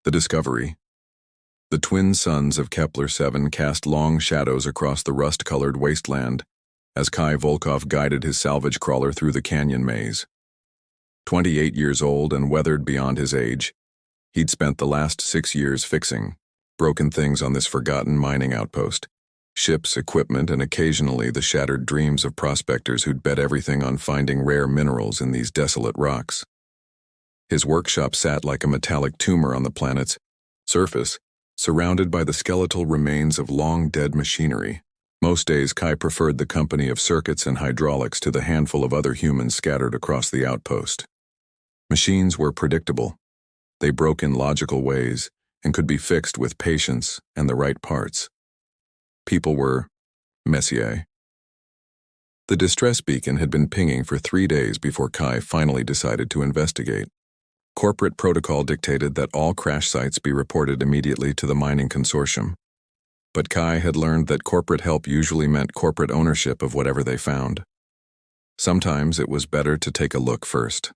The discovery. The twin suns of Kepler-7 cast long shadows across the rust-colored wasteland as Kai Volkov guided his salvage crawler through the canyon maze. 28 years old and weathered beyond his age, he'd spent the last 6 years fixing broken things on this forgotten mining outpost. Ships, equipment, and occasionally the shattered dreams of prospectors who'd bet everything on finding rare minerals in these desolate rocks. His workshop sat like a metallic tumor on the planet's surface, surrounded by the skeletal remains of long-dead machinery. Most days, Kai preferred the company of circuits and hydraulics to the handful of other humans scattered across the outpost. Machines were predictable. They broke in logical ways and could be fixed with patience and the right parts. People were messier. The distress beacon had been pinging for 3 days before Kai finally decided to investigate. Corporate protocol dictated that all crash sites be reported immediately to the mining consortium. But Kai had learned that corporate help usually meant corporate ownership of whatever they found. Sometimes it was better to take a look first.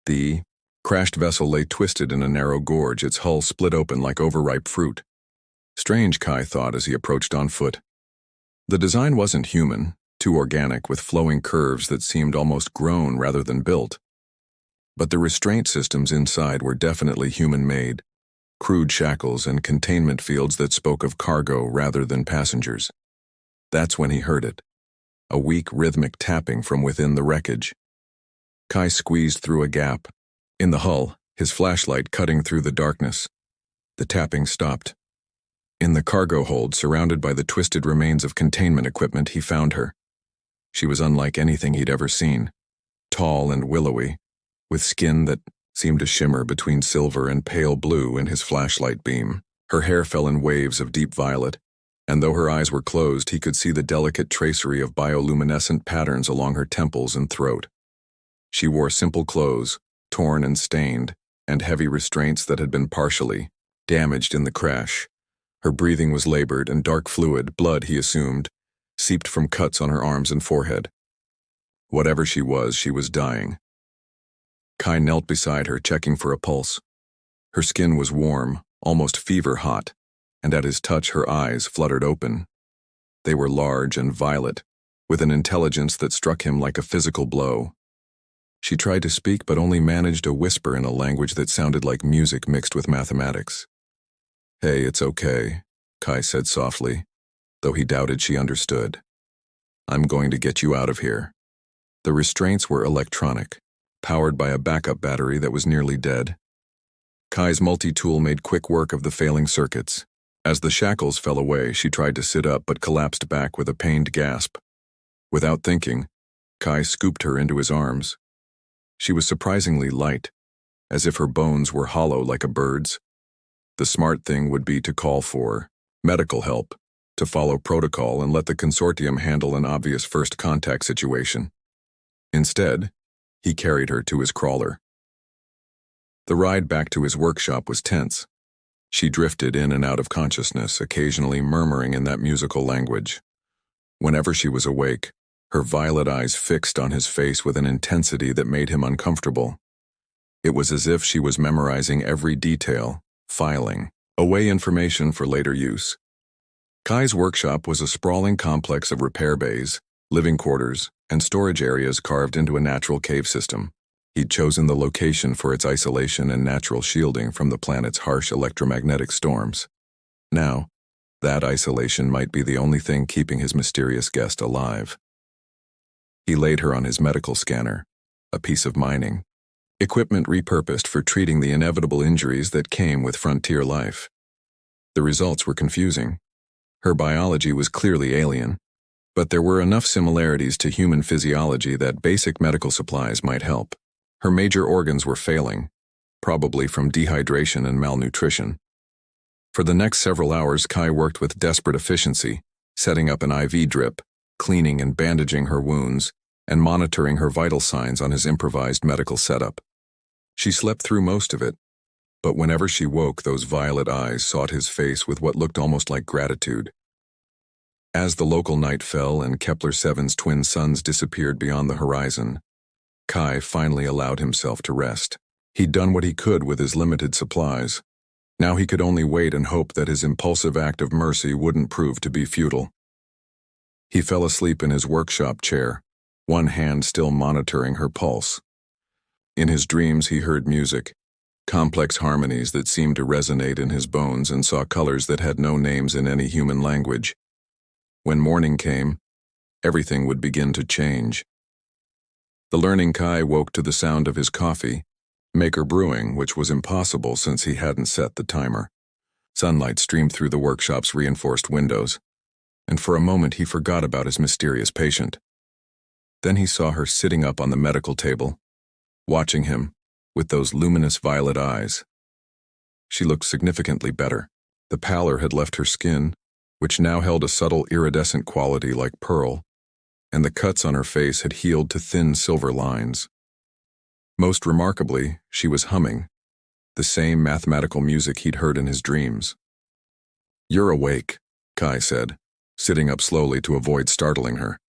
The crashed vessel lay twisted in a narrow gorge, its hull split open like overripe fruit. Strange, Kai thought as he approached on foot. The design wasn't human, too organic, with flowing curves that seemed almost grown rather than built. But the restraint systems inside were definitely human-made, crude shackles and containment fields that spoke of cargo rather than passengers. That's when he heard it, a weak rhythmic tapping from within the wreckage. Kai squeezed through a gap in the hull, his flashlight cutting through the darkness. The tapping stopped. In the cargo hold, surrounded by the twisted remains of containment equipment, he found her. She was unlike anything he'd ever seen, tall and willowy, with skin that seemed to shimmer between silver and pale blue in his flashlight beam. Her hair fell in waves of deep violet, and though her eyes were closed, he could see the delicate tracery of bioluminescent patterns along her temples and throat. She wore simple clothes, torn and stained, and heavy restraints that had been partially damaged in the crash. Her breathing was labored, and dark fluid, blood he assumed, seeped from cuts on her arms and forehead. Whatever she was dying. Kai knelt beside her, checking for a pulse. Her skin was warm, almost fever-hot, and at his touch her eyes fluttered open. They were large and violet, with an intelligence that struck him like a physical blow. She tried to speak but only managed a whisper in a language that sounded like music mixed with mathematics. "Hey, it's okay," Kai said softly, though he doubted she understood. "I'm going to get you out of here." The restraints were electronic, powered by a backup battery that was nearly dead. Kai's multi-tool made quick work of the failing circuits. As the shackles fell away, she tried to sit up but collapsed back with a pained gasp. Without thinking, Kai scooped her into his arms. She was surprisingly light, as if her bones were hollow like a bird's. The smart thing would be to call for medical help, to follow protocol and let the consortium handle an obvious first contact situation. Instead, he carried her to his crawler. The ride back to his workshop was tense. She drifted in and out of consciousness, occasionally murmuring in that musical language. Whenever she was awake, her violet eyes fixed on his face with an intensity that made him uncomfortable. It was as if she was memorizing every detail, filing away information for later use. Kai's workshop was a sprawling complex of repair bays, living quarters, and storage areas carved into a natural cave system. He'd chosen the location for its isolation and natural shielding from the planet's harsh electromagnetic storms. Now, that isolation might be the only thing keeping his mysterious guest alive. He laid her on his medical scanner, a piece of mining equipment repurposed for treating the inevitable injuries that came with frontier life. The results were confusing. Her biology was clearly alien, but there were enough similarities to human physiology that basic medical supplies might help. Her major organs were failing, probably from dehydration and malnutrition. For the next several hours, Kai worked with desperate efficiency, setting up an IV drip, cleaning and bandaging her wounds, and monitoring her vital signs on his improvised medical setup. She slept through most of it, but whenever she woke, those violet eyes sought his face with what looked almost like gratitude. As the local night fell and Kepler-7's twin suns disappeared beyond the horizon, Kai finally allowed himself to rest. He'd done what he could with his limited supplies, Now he could only wait and hope that his impulsive act of mercy wouldn't prove to be futile. He fell asleep in his workshop chair, one hand still monitoring her pulse. In his dreams he heard music, complex harmonies that seemed to resonate in his bones, and saw colors that had no names in any human language. When morning came, everything would begin to change. The learning Kai woke to the sound of his coffee, maker brewing, which was impossible since he hadn't set the timer. Sunlight streamed through the workshop's reinforced windows, and for a moment he forgot about his mysterious patient. Then he saw her sitting up on the medical table, watching him with those luminous violet eyes. She looked significantly better. The pallor had left her skin, which now held a subtle iridescent quality like pearl, and the cuts on her face had healed to thin silver lines. Most remarkably, she was humming, the same mathematical music he'd heard in his dreams. "You're awake," Kai said, sitting up slowly to avoid startling her.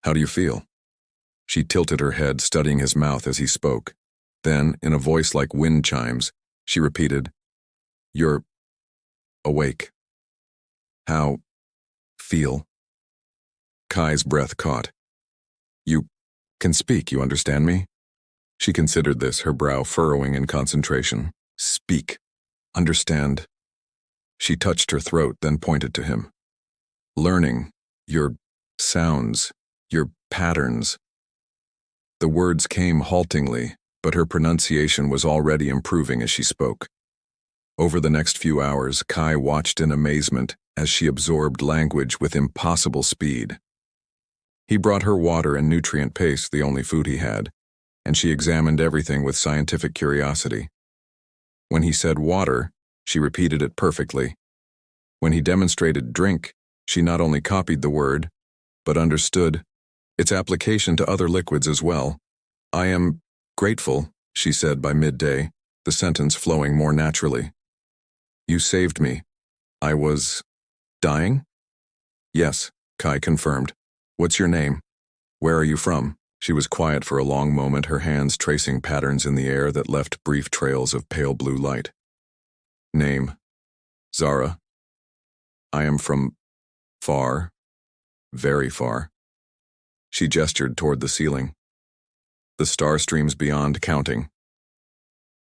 "How do you feel?" She tilted her head, studying his mouth as he spoke. Then, in a voice like wind chimes, she repeated, "You're awake. How feel?" Kai's breath caught. "You can speak, you understand me?" She considered this, her brow furrowing in concentration. "Speak. Understand." She touched her throat, then pointed to him. "Learning. Your sounds. Your patterns." The words came haltingly, but her pronunciation was already improving as she spoke. Over the next few hours, Kai watched in amazement as she absorbed language with impossible speed. He brought her water and nutrient paste, the only food he had, and she examined everything with scientific curiosity. When he said water, she repeated it perfectly. When he demonstrated drink, she not only copied the word, but understood its application to other liquids as well. "I am grateful," she said by midday, the sentence flowing more naturally. "You saved me. I was dying?" "Yes," Kai confirmed. "What's your name? Where are you from?" She was quiet for a long moment, her hands tracing patterns in the air that left brief trails of pale blue light. "Name? Zara. I am from far, very far." She gestured toward the ceiling. The star streams beyond counting.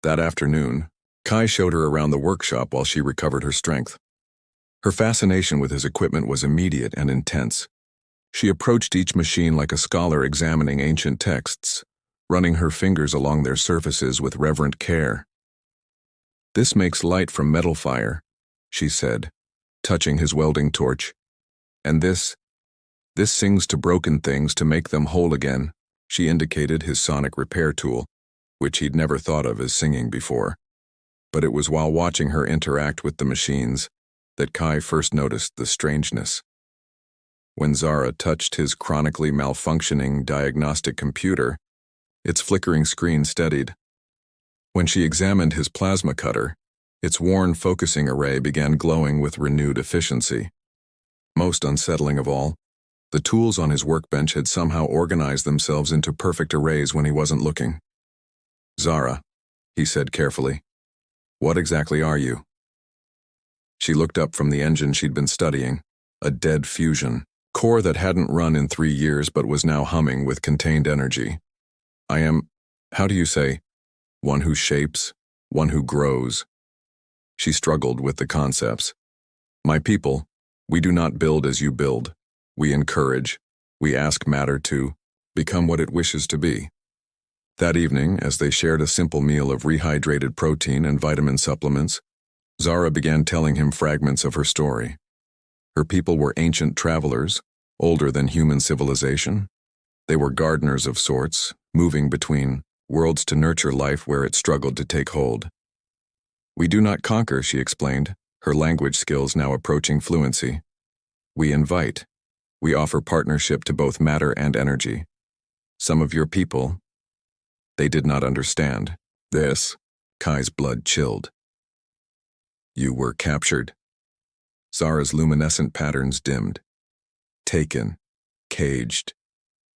That afternoon, Kai showed her around the workshop while she recovered her strength. Her fascination with his equipment was immediate and intense. She approached each machine like a scholar examining ancient texts, running her fingers along their surfaces with reverent care. "This makes light from metal fire," she said, touching his welding torch. "And this sings to broken things to make them whole again." She indicated his sonic repair tool, which he'd never thought of as singing before. But it was while watching her interact with the machines that Kai first noticed the strangeness. When Zara touched his chronically malfunctioning diagnostic computer, its flickering screen steadied. When she examined his plasma cutter, its worn focusing array began glowing with renewed efficiency. Most unsettling of all, the tools on his workbench had somehow organized themselves into perfect arrays when he wasn't looking. "Zara," he said carefully, "what exactly are you?" She looked up from the engine she'd been studying, a dead fusion core that hadn't run in 3 years but was now humming with contained energy. "I am, how do you say, one who shapes, one who grows." She struggled with the concepts. "My people, we do not build as you build. We encourage, we ask matter to become what it wishes to be." That evening, as they shared a simple meal of rehydrated protein and vitamin supplements, Zara began telling him fragments of her story. Her people were ancient travelers, older than human civilization. They were gardeners of sorts, moving between worlds to nurture life where it struggled to take hold. "We do not conquer," she explained, her language skills now approaching fluency. "We invite. We offer partnership to both matter and energy. Some of your people, they did not understand." This, Kai's blood chilled. "You were captured." Zara's luminescent patterns dimmed. "Taken. Caged.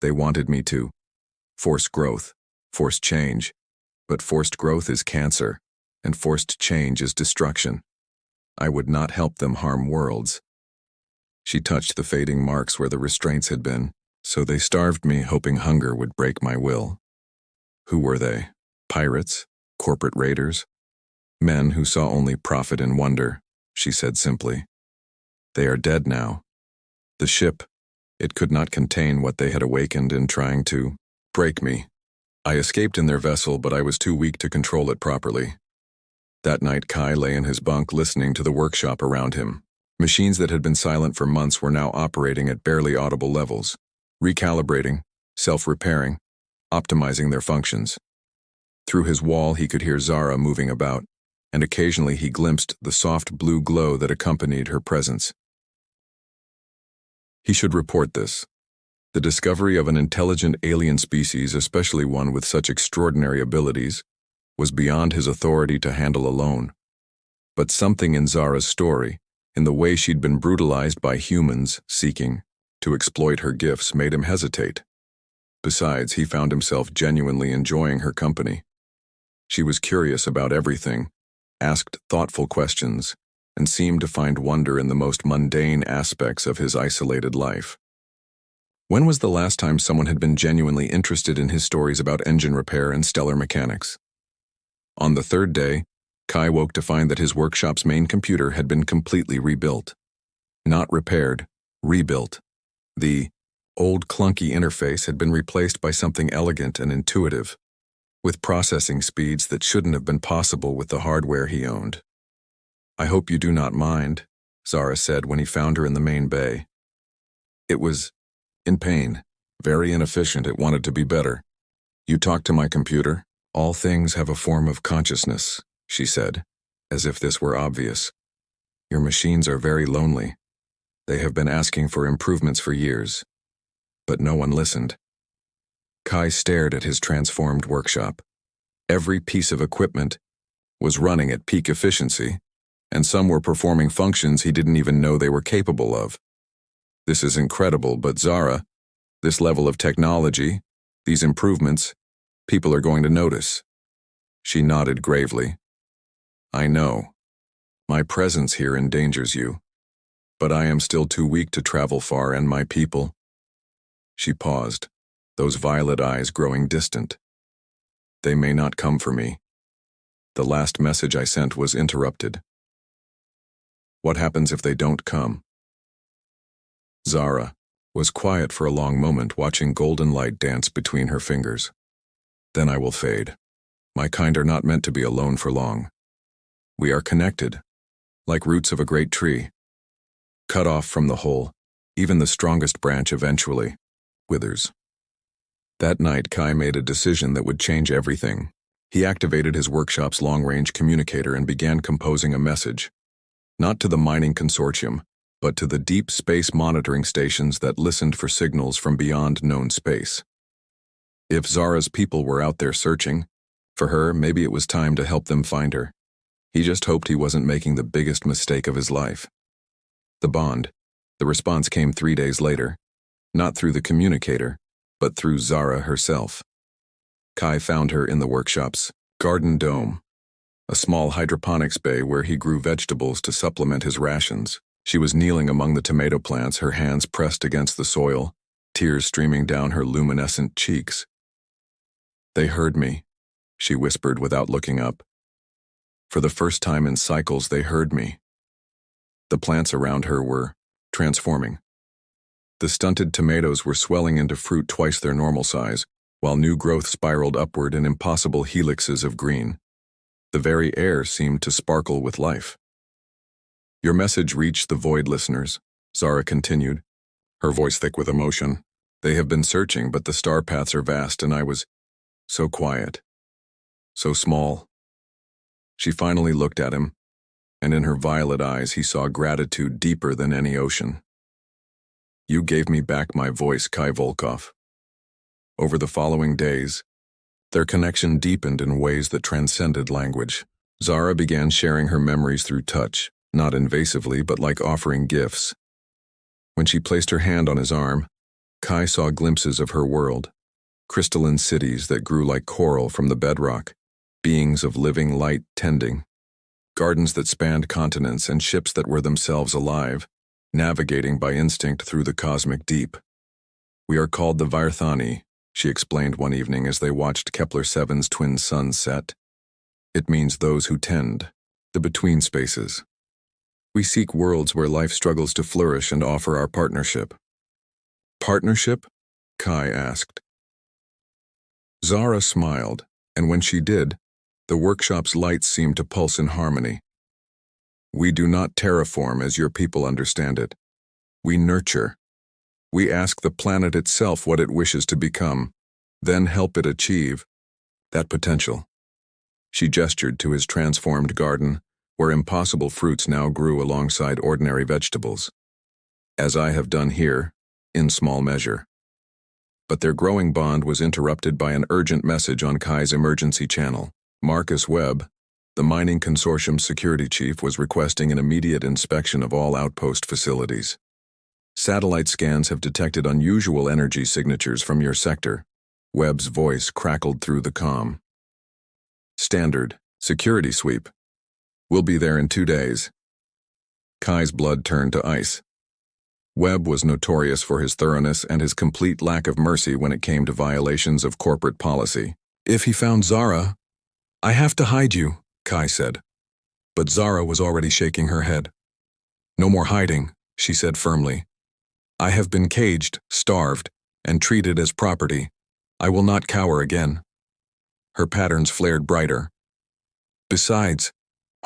They wanted me to force growth, force change. But forced growth is cancer. and forced change is destruction. I would not help them harm worlds. She touched the fading marks where the restraints had been, so they starved me, hoping hunger would break my will. Who were they? Pirates? Corporate raiders? Men who saw only profit and wonder, she said simply. They are dead now. The ship, it could not contain what they had awakened in trying to break me. I escaped in their vessel, but I was too weak to control it properly. That night, Kai lay in his bunk listening to the workshop around him. Machines that had been silent for months were now operating at barely audible levels, recalibrating, self-repairing, optimizing their functions. Through his wall, he could hear Zara moving about, and occasionally he glimpsed the soft blue glow that accompanied her presence. He should report this. The discovery of an intelligent alien species, especially one with such extraordinary abilities, was beyond his authority to handle alone. But something in Zara's story, in the way she'd been brutalized by humans seeking to exploit her gifts, made him hesitate. Besides, he found himself genuinely enjoying her company. She was curious about everything, asked thoughtful questions, and seemed to find wonder in the most mundane aspects of his isolated life. When was the last time someone had been genuinely interested in his stories about engine repair and stellar mechanics? On the third day, Kai woke to find that his workshop's main computer had been completely rebuilt. Not repaired, rebuilt. The old clunky interface had been replaced by something elegant and intuitive, with processing speeds that shouldn't have been possible with the hardware he owned. "I hope you do not mind," Zara said when he found her in the main bay. "It was in pain, very inefficient. It wanted to be better. You talked to my computer? All things have a form of consciousness," she said, as if this were obvious. "Your machines are very lonely. They have been asking for improvements for years." But no one listened. Kai stared at his transformed workshop. Every piece of equipment was running at peak efficiency, and some were performing functions he didn't even know they were capable of. This is incredible, but Zara, this level of technology, these improvements, people are going to notice. She nodded gravely. "I know. My presence here endangers you. But I am still too weak to travel far, and my people." She paused, those violet eyes growing distant. "They may not come for me." The last message I sent was interrupted. "What happens if they don't come?" Zara was quiet for a long moment, watching golden light dance between her fingers. "Then I will fade. My kind are not meant to be alone for long. We are connected, like roots of a great tree. Cut off from the whole, even the strongest branch eventually withers." That night, Kai made a decision that would change everything. He activated his workshop's long-range communicator and began composing a message, not to the mining consortium, but to the deep space monitoring stations that listened for signals from beyond known space. If Zara's people were out there searching for her, maybe it was time to help them find her. He just hoped he wasn't making the biggest mistake of his life. The response came 3 days later, not through the communicator, but through Zara herself. Kai found her in the workshop's garden dome, a small hydroponics bay where he grew vegetables to supplement his rations. She was kneeling among the tomato plants, her hands pressed against the soil, tears streaming down her luminescent cheeks. "They heard me," she whispered without looking up. "For the first time in cycles, they heard me." The plants around her were transforming. The stunted tomatoes were swelling into fruit twice their normal size, while new growth spiraled upward in impossible helixes of green. The very air seemed to sparkle with life. "Your message reached the void listeners," Zara continued, her voice thick with emotion. "They have been searching, but the star paths are vast, and I was so quiet, so small." She finally looked at him, and in her violet eyes he saw gratitude deeper than any ocean. "You gave me back my voice, Kai Volkov." Over the following days, their connection deepened in ways that transcended language. Zara began sharing her memories through touch, not invasively, but like offering gifts. When she placed her hand on his arm, Kai saw glimpses of her world, crystalline cities that grew like coral from the bedrock, beings of living light tending, gardens that spanned continents and ships that were themselves alive, navigating by instinct through the cosmic deep. We are called the Vairthani, she explained one evening as they watched Kepler-7's twin suns set. It means those who tend, the between spaces. We seek worlds where life struggles to flourish and offer our partnership. Partnership? Kai asked. Zara smiled, and when she did, the workshop's lights seemed to pulse in harmony. We do not terraform as your people understand it. We nurture. We ask the planet itself what it wishes to become, then help it achieve that potential. She gestured to his transformed garden, where impossible fruits now grew alongside ordinary vegetables. As I have done here, in small measure. But their growing bond was interrupted by an urgent message on Kai's emergency channel. Marcus Webb, the mining consortium's security chief, was requesting an immediate inspection of all outpost facilities. Satellite scans have detected unusual energy signatures from your sector. Webb's voice crackled through the comm. Standard, security sweep. We'll be there in 2 days. Kai's blood turned to ice. Webb was notorious for his thoroughness and his complete lack of mercy when it came to violations of corporate policy. If he found Zara, I have to hide you, Kai said. But Zara was already shaking her head. No more hiding, she said firmly. I have been caged, starved, and treated as property. I will not cower again. Her patterns flared brighter. Besides,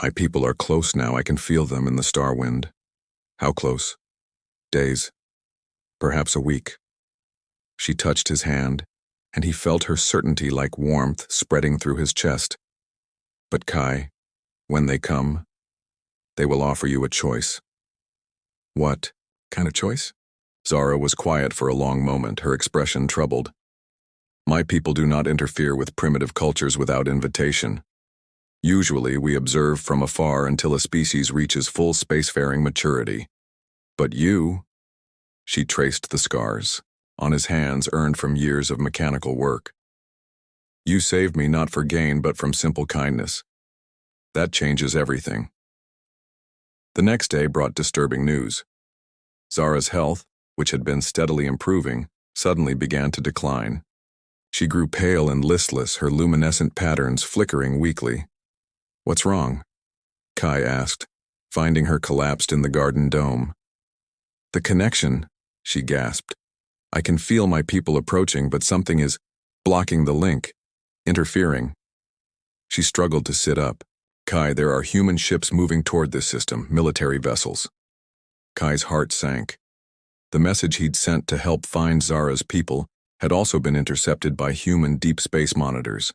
my people are close now. I can feel them in the star wind. How close? Days. Perhaps a week. She touched his hand, and he felt her certainty like warmth spreading through his chest. But Kai, when they come, they will offer you a choice. What kind of choice? Zara was quiet for a long moment, her expression troubled. My people do not interfere with primitive cultures without invitation. Usually we observe from afar until a species reaches full spacefaring maturity. But you, she traced the scars on his hands earned from years of mechanical work. You saved me not for gain but from simple kindness. That changes everything. The next day brought disturbing news. Zara's health, which had been steadily improving, suddenly began to decline. She grew pale and listless, her luminescent patterns flickering weakly. What's wrong? Kai asked, finding her collapsed in the garden dome. The connection, she gasped. I can feel my people approaching, but something is blocking the link, interfering. She struggled to sit up. Kai, there are human ships moving toward this system, military vessels. Kai's heart sank. The message he'd sent to help find Zara's people had also been intercepted by human deep space monitors.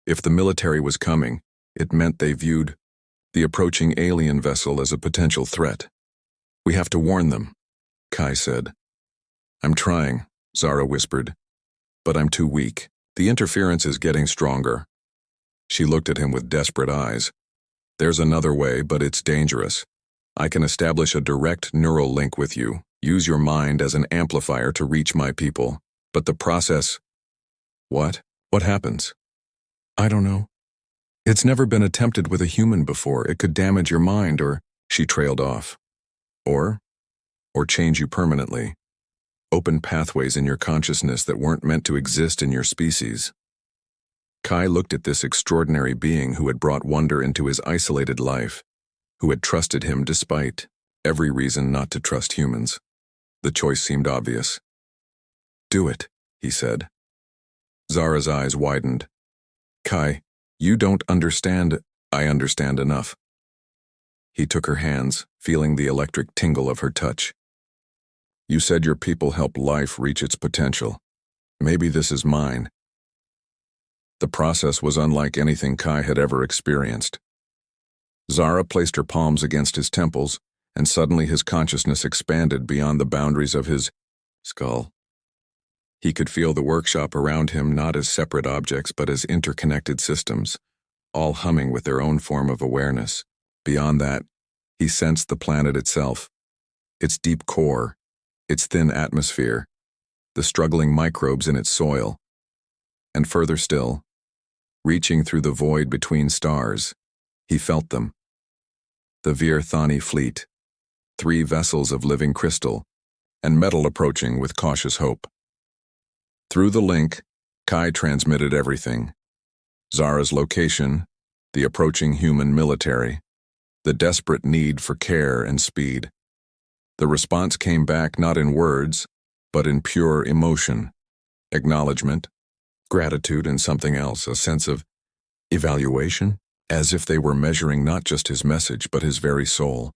If the military was coming, it meant they viewed the approaching alien vessel as a potential threat. We have to warn them, Kai said. I'm trying, Zara whispered, but I'm too weak. The interference is getting stronger. She looked at him with desperate eyes. There's another way, but it's dangerous. I can establish a direct neural link with you, use your mind as an amplifier to reach my people. But the process… What? What happens? I don't know. It's never been attempted with a human before. It could damage your mind or… She trailed off. Or change you permanently. Open pathways in your consciousness that weren't meant to exist in your species. Kai looked at this extraordinary being who had brought wonder into his isolated life, who had trusted him despite every reason not to trust humans. The choice seemed obvious. Do it, he said. Zara's eyes widened. Kai, you don't understand. I understand enough. He took her hands, feeling the electric tingle of her touch. You said your people help life reach its potential. Maybe this is mine. The process was unlike anything Kai had ever experienced. Zara placed her palms against his temples, and suddenly his consciousness expanded beyond the boundaries of his skull. He could feel the workshop around him not as separate objects but as interconnected systems, all humming with their own form of awareness. Beyond that, he sensed the planet itself, its deep core, its thin atmosphere, the struggling microbes in its soil. And further still, reaching through the void between stars. He felt them. The Vir Thani fleet, 3 vessels of living crystal, and metal approaching with cautious hope. Through the link, Kai transmitted everything. Zara's location, the approaching human military, the desperate need for care and speed. The response came back not in words, but in pure emotion, acknowledgement, gratitude, and something else, a sense of evaluation, as if they were measuring not just his message but his very soul.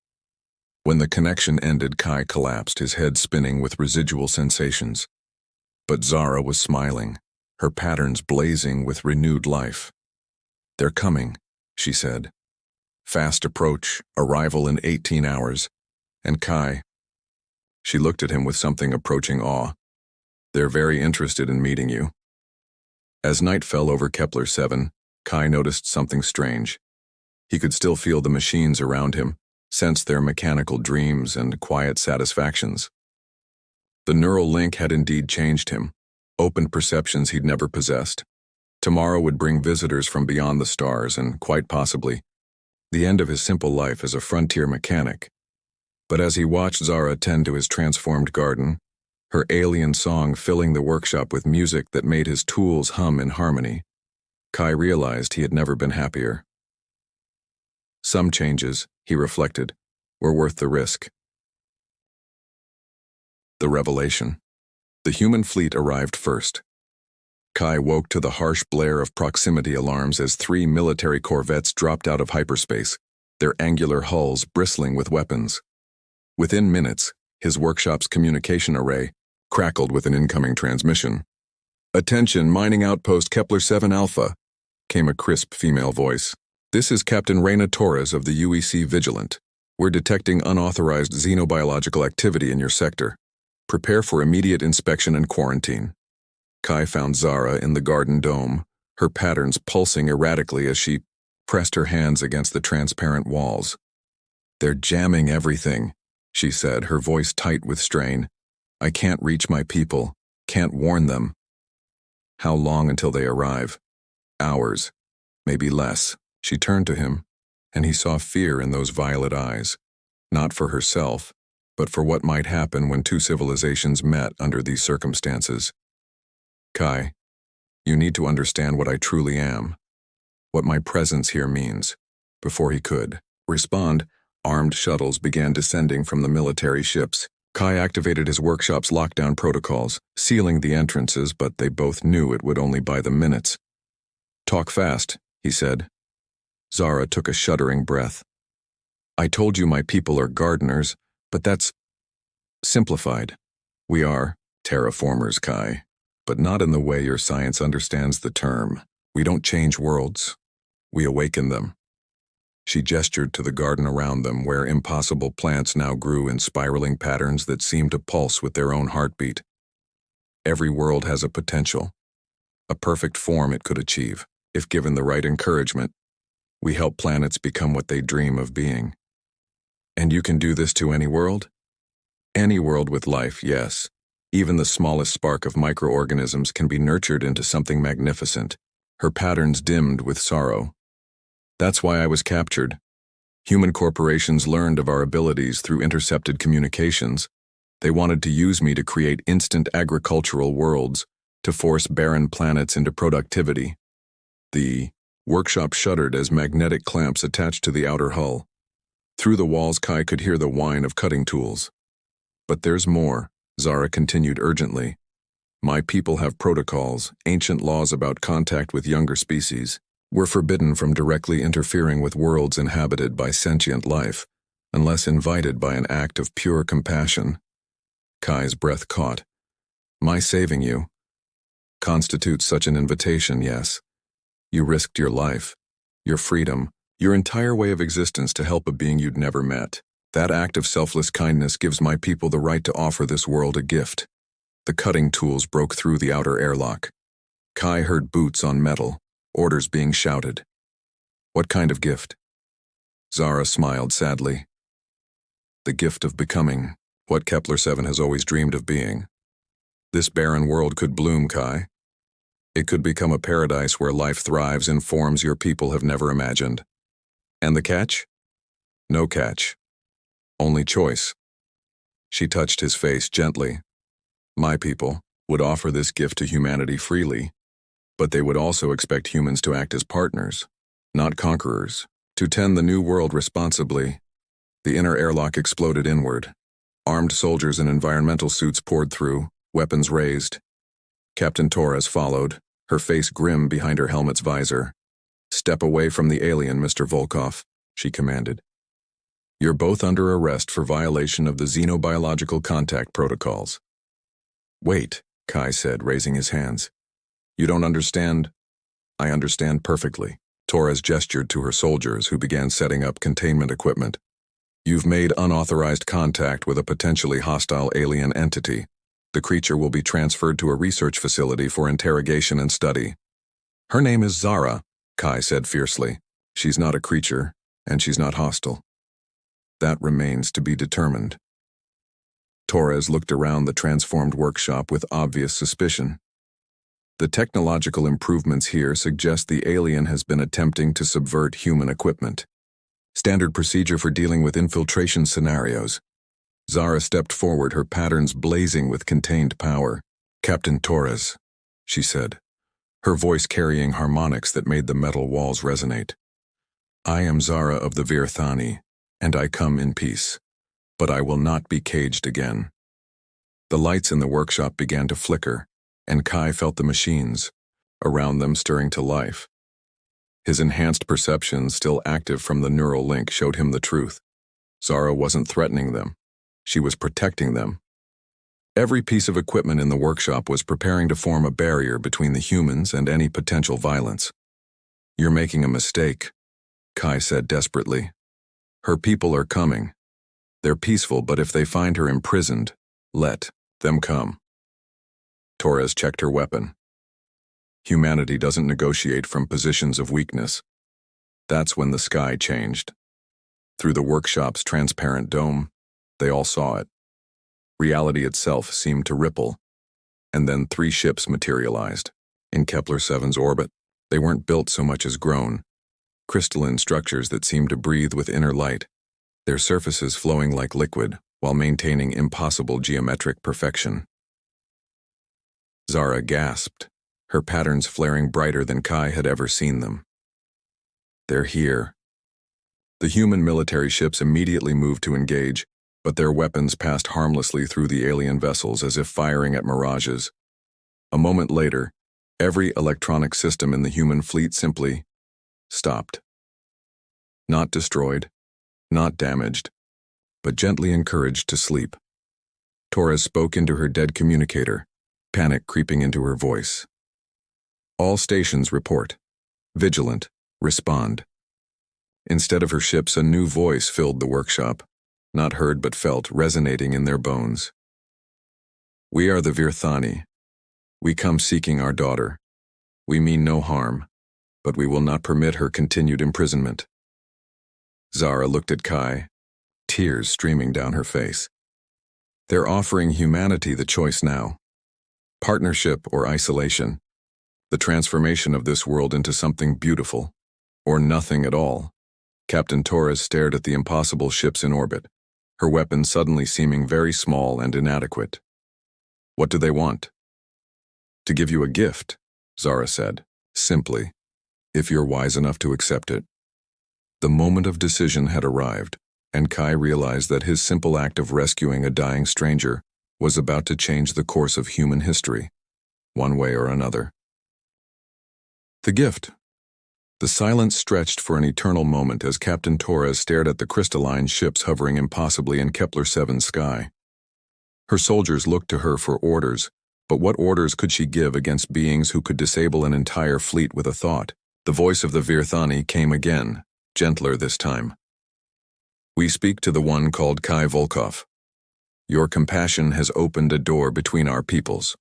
When the connection ended, Kai collapsed, his head spinning with residual sensations. But Zara was smiling, her patterns blazing with renewed life. "They're coming," she said. "Fast approach, arrival in 18 hours. And Kai..." She looked at him with something approaching awe. "They're very interested in meeting you." As night fell over Kepler 7, Kai noticed something strange. He could still feel the machines around him, sense their mechanical dreams and quiet satisfactions. The neural link had indeed changed him, opened perceptions he'd never possessed. Tomorrow would bring visitors from beyond the stars and, quite possibly, the end of his simple life as a frontier mechanic. But as he watched Zara tend to his transformed garden, her alien song filling the workshop with music that made his tools hum in harmony, Kai realized he had never been happier. Some changes, he reflected, were worth the risk. The revelation. The human fleet arrived first. Kai woke to the harsh blare of proximity alarms as 3 military corvettes dropped out of hyperspace, their angular hulls bristling with weapons. Within minutes, his workshop's communication array crackled with an incoming transmission. "Attention, mining outpost Kepler 7 Alpha," came a crisp female voice. "This is Captain Reyna Torres of the UEC Vigilant. We're detecting unauthorized xenobiological activity in your sector. Prepare for immediate inspection and quarantine." Kai found Zara in the garden dome, her patterns pulsing erratically as she pressed her hands against the transparent walls. "They're jamming everything," she said, her voice tight with strain. "I can't reach my people, can't warn them." "How long until they arrive?" "Hours, maybe less." She turned to him, and he saw fear in those violet eyes, not for herself, but for what might happen when 2 civilizations met under these circumstances. "Kai, you need to understand what I truly am, what my presence here means." Before he could respond, armed shuttles began descending from the military ships. Kai activated his workshop's lockdown protocols, sealing the entrances, but they both knew it would only buy them minutes. "Talk fast," he said. Zara took a shuddering breath. "I told you my people are gardeners, but that's simplified. We are terraformers, Kai, but not in the way your science understands the term. We don't change worlds. We awaken them." She gestured to the garden around them, where impossible plants now grew in spiraling patterns that seemed to pulse with their own heartbeat. Every world has a potential, a perfect form it could achieve, if given the right encouragement. We help planets become what they dream of being. "And you can do this to any world?" "Any world with life, yes. Even the smallest spark of microorganisms can be nurtured into something magnificent." Her patterns dimmed with sorrow. "That's why I was captured. Human corporations learned of our abilities through intercepted communications. They wanted to use me to create instant agricultural worlds, to force barren planets into productivity." The workshop shuddered as magnetic clamps attached to the outer hull. Through the walls, Kai could hear the whine of cutting tools. "But there's more," Zara continued urgently. "My people have protocols, ancient laws about contact with younger species. We're forbidden from directly interfering with worlds inhabited by sentient life, unless invited by an act of pure compassion." Kai's breath caught. "My saving you constitutes such an invitation, yes. You risked your life, your freedom, your entire way of existence to help a being you'd never met. That act of selfless kindness gives my people the right to offer this world a gift." The cutting tools broke through the outer airlock. Kai heard boots on metal, orders being shouted. "What kind of gift?" Zara smiled sadly. "The gift of becoming what Kepler 7 has always dreamed of being. This barren world could bloom, Kai. It could become a paradise where life thrives in forms your people have never imagined. And the catch? No catch. Only choice. She touched his face gently. My people would offer this gift to humanity freely, but they would also expect humans to act as partners, not conquerors, to tend the new world responsibly. The inner airlock exploded inward. Armed soldiers in environmental suits poured through, weapons raised. Captain Torres followed, her face grim behind her helmet's visor. Step away from the alien, Mr. Volkov, she commanded. You're both under arrest for violation of the xenobiological contact protocols. Wait, Kai said, raising his hands. You don't understand? I understand perfectly. Torres gestured to her soldiers, who began setting up containment equipment. You've made unauthorized contact with a potentially hostile alien entity. The creature will be transferred to a research facility for interrogation and study. Her name is Zara, Kai said fiercely. She's not a creature, and she's not hostile. That remains to be determined. Torres looked around the transformed workshop with obvious suspicion. The technological improvements here suggest the alien has been attempting to subvert human equipment. Standard procedure for dealing with infiltration scenarios. Zara stepped forward, her patterns blazing with contained power. Captain Torres, she said, her voice carrying harmonics that made the metal walls resonate. I am Zara of the Virthani, and I come in peace, but I will not be caged again. The lights in the workshop began to flicker, and Kai felt the machines around them stirring to life. His enhanced perception, still active from the neural link, showed him the truth. Zara wasn't threatening them. She was protecting them. Every piece of equipment in the workshop was preparing to form a barrier between the humans and any potential violence. You're making a mistake, Kai said desperately. Her people are coming. They're peaceful, but if they find her imprisoned, let them come. Torres checked her weapon. Humanity doesn't negotiate from positions of weakness. That's when the sky changed. Through the workshop's transparent dome, they all saw it. Reality itself seemed to ripple, and then 3 ships materialized. In Kepler-7's orbit, they weren't built so much as grown, crystalline structures that seemed to breathe with inner light, their surfaces flowing like liquid while maintaining impossible geometric perfection. Zara gasped, her patterns flaring brighter than Kai had ever seen them. They're here. The human military ships immediately moved to engage, but their weapons passed harmlessly through the alien vessels as if firing at mirages. A moment later, every electronic system in the human fleet simply stopped. Not destroyed, not damaged, but gently encouraged to sleep. Torres spoke into her dead communicator, panic creeping into her voice. All stations report. Vigilant, respond. Instead of her ships, a new voice filled the workshop, not heard but felt, resonating in their bones. We are the Virthani. We come seeking our daughter. We mean no harm, but we will not permit her continued imprisonment. Zara looked at Kai, tears streaming down her face. They're offering humanity the choice now. Partnership or isolation. The transformation of this world into something beautiful, or nothing at all. Captain Torres stared at the impossible ships in orbit, her weapon suddenly seeming very small and inadequate. What do they want? To give you a gift, Zara said, simply, if you're wise enough to accept it. The moment of decision had arrived, and Kai realized that his simple act of rescuing a dying stranger was about to change the course of human history, one way or another. The gift. The silence stretched for an eternal moment as Captain Torres stared at the crystalline ships hovering impossibly in Kepler-7's sky. Her soldiers looked to her for orders, but what orders could she give against beings who could disable an entire fleet with a thought? The voice of the Virthani came again, gentler this time. We speak to the one called Kai Volkov. Your compassion has opened a door between our peoples.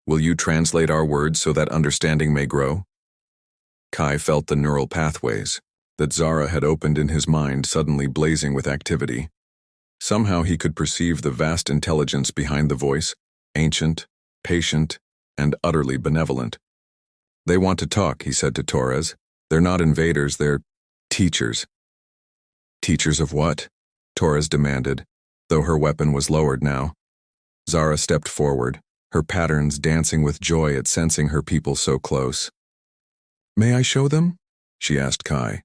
Will you translate our words so that understanding may grow? Kai felt the neural pathways that Zara had opened in his mind suddenly blazing with activity. Somehow he could perceive the vast intelligence behind the voice, ancient, patient, and utterly benevolent, They want to talk, he said to Torres. They're not invaders, they're teachers. Teachers of what? Torres demanded, though her weapon was lowered now. Zara stepped forward, her patterns dancing with joy at sensing her people so close. May I show them? She asked Kai.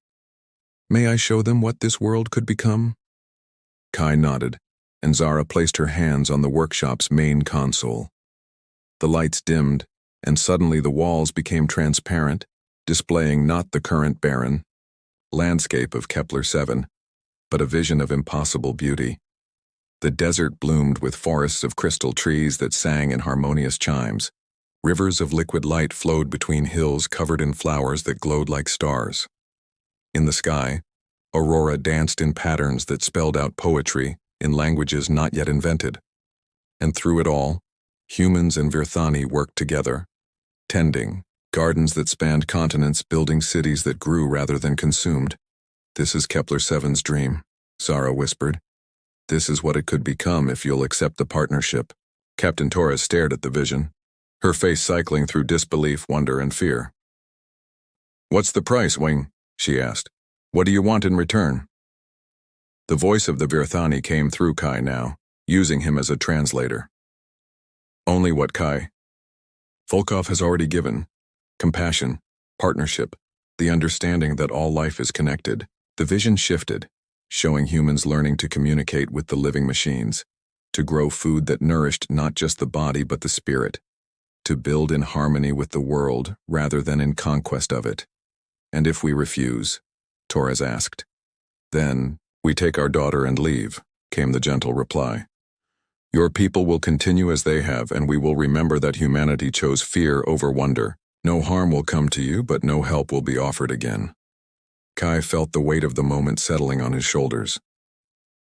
May I show them what this world could become? Kai nodded, and Zara placed her hands on the workshop's main console. The lights dimmed, and suddenly the walls became transparent, displaying not the current barren landscape of Kepler-7, but a vision of impossible beauty. The desert bloomed with forests of crystal trees that sang in harmonious chimes. Rivers of liquid light flowed between hills covered in flowers that glowed like stars. In the sky, aurora danced in patterns that spelled out poetry in languages not yet invented. And through it all, humans and Virthani worked together, tending gardens that spanned continents, building cities that grew rather than consumed. This is Kepler-7's dream, Zara whispered. This is what it could become if you'll accept the partnership. Captain Torres stared at the vision, her face cycling through disbelief, wonder, and fear. What's the price, Wing? She asked. What do you want in return? The voice of the Virthani came through Kai now, using him as a translator. Only what Kai Volkov has already given. Compassion, partnership, the understanding that all life is connected. The vision shifted, showing humans learning to communicate with the living machines, to grow food that nourished not just the body but the spirit, to build in harmony with the world rather than in conquest of it. And if we refuse, Torres asked. Then, we take our daughter and leave, came the gentle reply. Your people will continue as they have, and we will remember that humanity chose fear over wonder. No harm will come to you, but no help will be offered again. Kai felt the weight of the moment settling on his shoulders.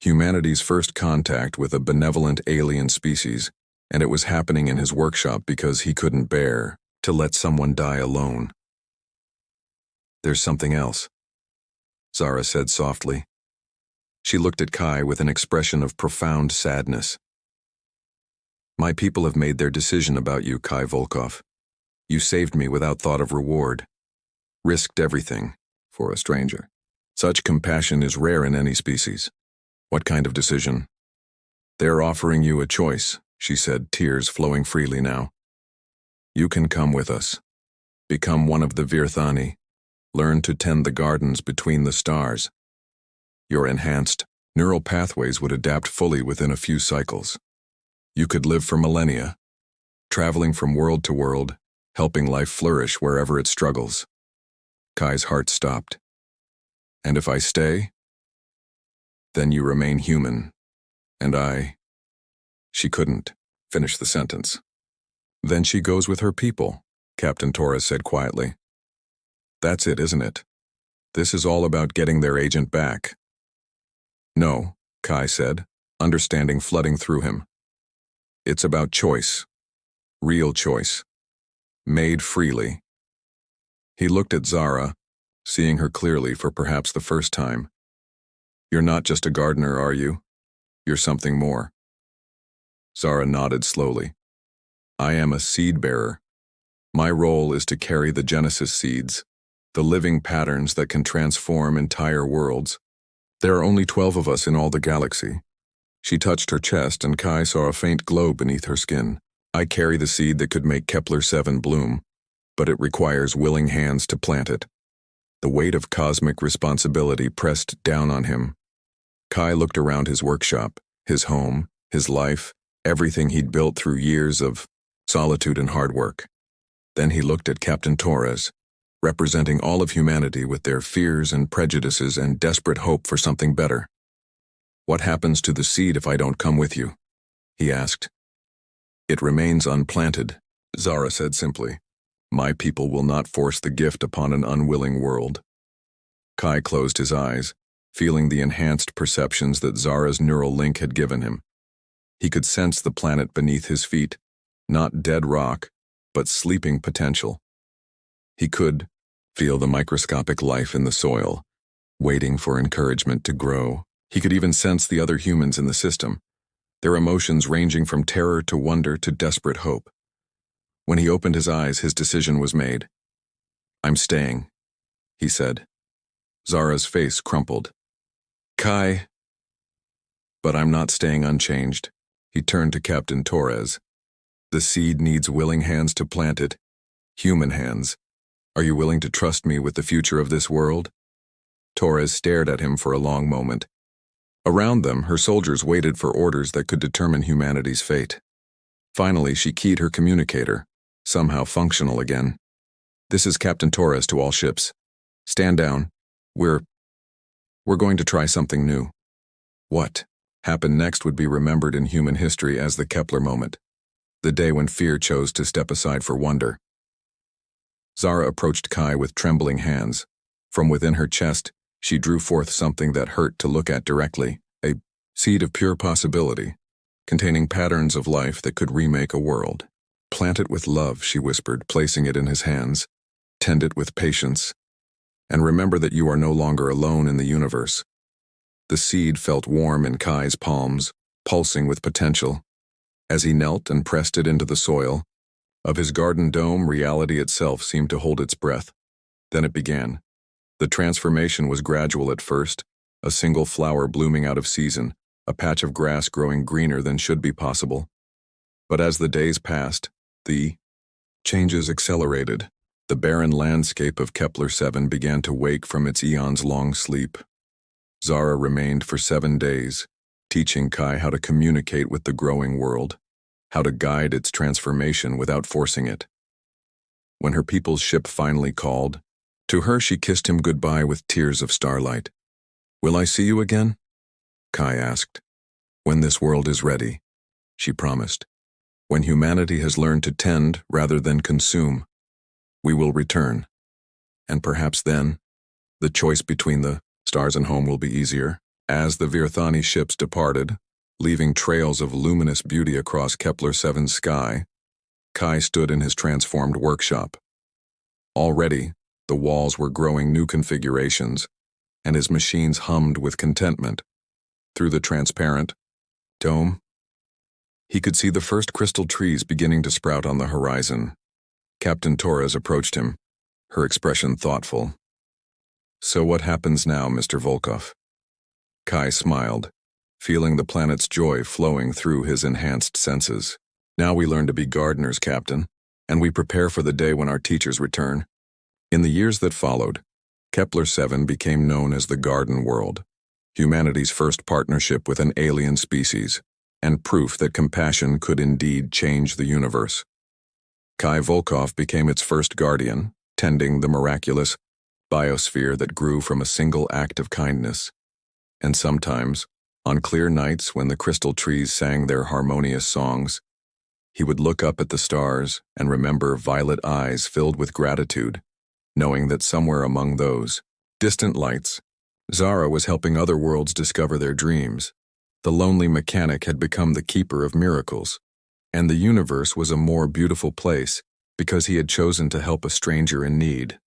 Humanity's first contact with a benevolent alien species, and it was happening in his workshop because he couldn't bear to let someone die alone. There's something else, Zara said softly. She looked at Kai with an expression of profound sadness. My people have made their decision about you, Kai Volkov. You saved me without thought of reward. Risked everything for a stranger. Such compassion is rare in any species. What kind of decision? They're offering you a choice, she said, tears flowing freely now. You can come with us. Become one of the Virthani. Learn to tend the gardens between the stars. Your enhanced neural pathways would adapt fully within a few cycles. You could live for millennia, traveling from world to world, helping life flourish wherever it struggles. Kai's heart stopped. And if I stay? Then you remain human, and I... She couldn't finish the sentence. Then she goes with her people, Captain Torres said quietly. That's it, isn't it? This is all about getting their agent back. No, Kai said, understanding flooding through him. It's about choice. Real choice. Made freely. He looked at Zara, seeing her clearly for perhaps the first time. You're not just a gardener, are you? You're something more. Zara nodded slowly. I am a seed bearer. My role is to carry the Genesis seeds, the living patterns that can transform entire worlds. There are only 12 of us in all the galaxy. She touched her chest, and Kai saw a faint glow beneath her skin. I carry the seed that could make Kepler-7 bloom, but it requires willing hands to plant it. The weight of cosmic responsibility pressed down on him. Kai looked around his workshop, his home, his life, everything he'd built through years of solitude and hard work. Then he looked at Captain Torres, representing all of humanity with their fears and prejudices and desperate hope for something better. What happens to the seed if I don't come with you? He asked. It remains unplanted, Zara said simply. My people will not force the gift upon an unwilling world. Kai closed his eyes, feeling the enhanced perceptions that Zara's neural link had given him. He could sense the planet beneath his feet, not dead rock, but sleeping potential. He could feel the microscopic life in the soil, waiting for encouragement to grow. He could even sense the other humans in the system, their emotions ranging from terror to wonder to desperate hope. When he opened his eyes, his decision was made. I'm staying, he said. Zara's face crumpled. Kai. But I'm not staying unchanged. He turned to Captain Torres. The seed needs willing hands to plant it. Human hands. Are you willing to trust me with the future of this world? Torres stared at him for a long moment. Around them, her soldiers waited for orders that could determine humanity's fate. Finally, she keyed her communicator, somehow functional again. This is Captain Torres to all ships. Stand down. We're going to try something new. What happened next would be remembered in human history as the Kepler moment, the day when fear chose to step aside for wonder. Zara approached Kai with trembling hands. From within her chest, she drew forth something that hurt to look at directly, a seed of pure possibility, containing patterns of life that could remake a world. Plant it with love, she whispered, placing it in his hands. Tend it with patience. And remember that you are no longer alone in the universe. The seed felt warm in Kai's palms, pulsing with potential. As he knelt and pressed it into the soil, of his garden dome, reality itself seemed to hold its breath. Then it began. The transformation was gradual at first, a single flower blooming out of season, a patch of grass growing greener than should be possible. But as the days passed, the changes accelerated. The barren landscape of Kepler 7 began to wake from its eons-long sleep. Zara remained for 7 days, teaching Kai how to communicate with the growing world, how to guide its transformation without forcing it. When her people's ship finally called, to her she kissed him goodbye with tears of starlight. Will I see you again? Kai asked. When this world is ready, she promised. When humanity has learned to tend rather than consume, we will return. And perhaps then, the choice between the stars and home will be easier. As the Virthani ships departed, leaving trails of luminous beauty across Kepler 7's sky, Kai stood in his transformed workshop. Already, the walls were growing new configurations, and his machines hummed with contentment. Through the transparent dome, he could see the first crystal trees beginning to sprout on the horizon. Captain Torres approached him, her expression thoughtful. So what happens now, Mr. Volkov? Kai smiled, feeling the planet's joy flowing through his enhanced senses. Now we learn to be gardeners, Captain, and we prepare for the day when our teachers return. In the years that followed, Kepler 7 became known as the Garden World, humanity's first partnership with an alien species, and proof that compassion could indeed change the universe. Kai Volkov became its first guardian, tending the miraculous biosphere that grew from a single act of kindness. And sometimes, on clear nights when the crystal trees sang their harmonious songs, he would look up at the stars and remember violet eyes filled with gratitude, knowing that somewhere among those distant lights, Zara was helping other worlds discover their dreams. The lonely mechanic had become the keeper of miracles, and the universe was a more beautiful place because he had chosen to help a stranger in need.